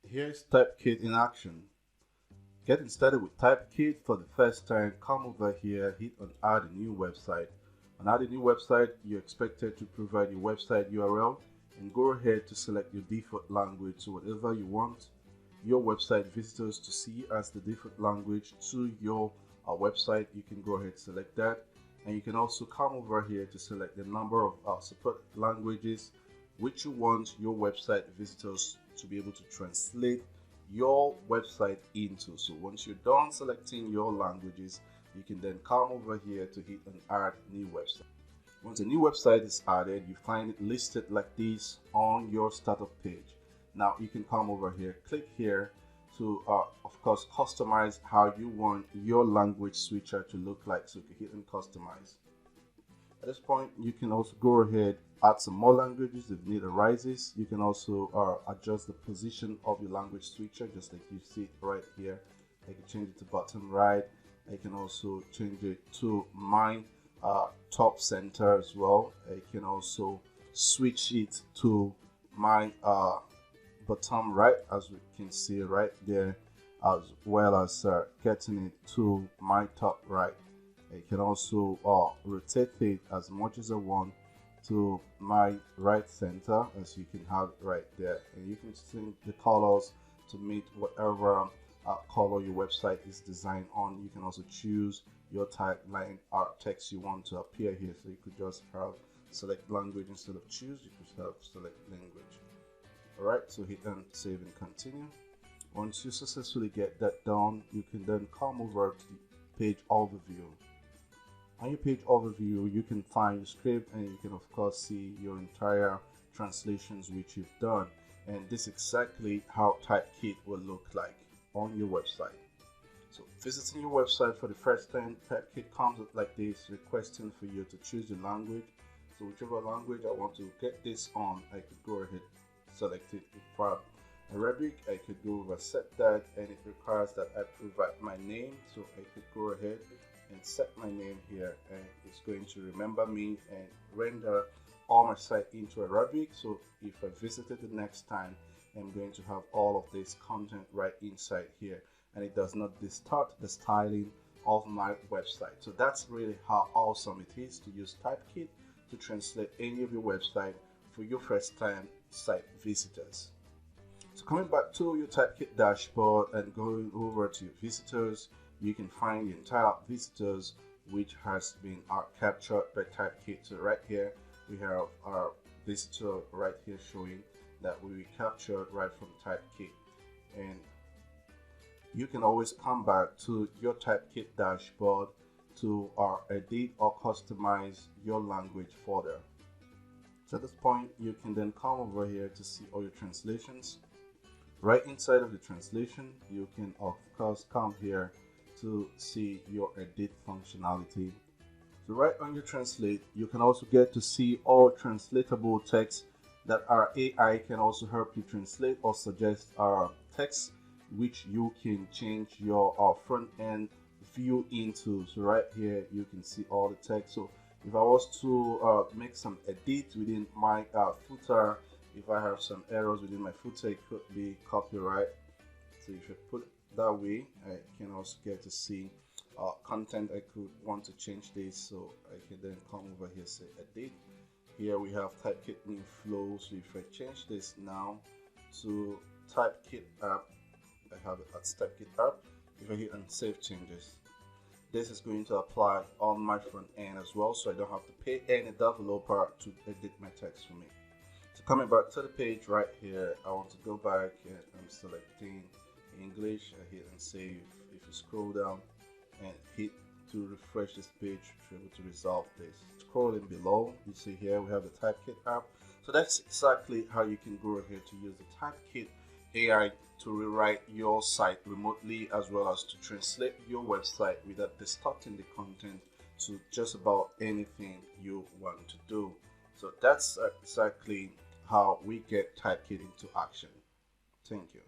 Here's TypeKIT in action. Getting started with TypeKIT for the first time, come over here, hit on add a new website. On add a new website, you're expected to provide your website URL and go ahead to select your default language, so whatever you want your website visitors to see as the default language to your website, you can go ahead and select that. And you can also come over here to select the number of support languages which you want your website visitors to be able to translate your website into. So once you're done selecting your languages, you can then come over here to hit and add new website. Once a new website is added, you find it listed like this on your startup page. Now you can come over here, click here to of course customize how you want your language switcher to look like. So you can hit and customize. At this point, you can also go ahead, add some more languages if need arises. You can also adjust the position of your language switcher, just like you see it right here. I can change it to bottom right. I can also change it to my top center as well. I can also switch it to my bottom right, as we can see right there, as well as getting it to my top right. I can also rotate it as much as I want to my right center, as you can have right there, and you can change the colors to meet whatever color your website is designed on. You can also choose your tagline or text you want to appear here, so you could just have select language instead of choose. You could have select language. Alright, so hit and save and continue. Once you successfully get that done, you can then come over to the page overview. On your page overview, you can find your script, and you can of course see your entire translations which you've done. And this is exactly how TypeKIT will look like on your website. So visiting your website for the first time, TypeKIT comes up like this, requesting for you to choose your language. So whichever language I want to get this on, I could go ahead, select it. If I'm Arabic, I could go over set that, and it requires that I provide my name, so I could go ahead and set my name here, and it's going to remember me and render all my site into Arabic. So if I visit it the next time, I'm going to have all of this content right inside here, and it does not distort the styling of my website. So that's really how awesome it is to use TypeKIT to translate any of your website for your first time site visitors. So coming back to your TypeKIT dashboard and going over to your visitors, you can find the entire visitors which has been captured by TypeKIT. So right here we have our visitor right here showing that we captured right from TypeKIT. And you can always come back to your TypeKIT dashboard to edit or customize your language further. So at this point, you can then come over here to see all your translations. Right inside of the translation, you can of course come here to see your edit functionality. So right on your translate, you can also get to see all translatable text that our AI can also help you translate or suggest text which you can change your front end view into. So right here you can see all the text. So if I was to make some edits within my footer, if I have some errors within my footer, it could be copyright. So if I put it that way, I can also get to see content. I could want to change this, so I can then come over here, say edit. Here we have TypeKIT new flow. So if I change this now to TypeKIT app, I have it as TypeKIT app. If I hit and save changes, this is going to apply on my front end as well, so I don't have to pay any developer to edit my text for me. So coming back to the page right here, I want to go back and I'm selecting English. I hit and save. If you scroll down and hit to refresh this page, you're able to resolve this. Scrolling below, you see here we have the TypeKIT app. So that's exactly how you can go ahead to use the TypeKIT AI to rewrite your site remotely, as well as to translate your website without distorting the content to just about anything you want to do. So that's exactly how we get TypeKIT into action. Thank you.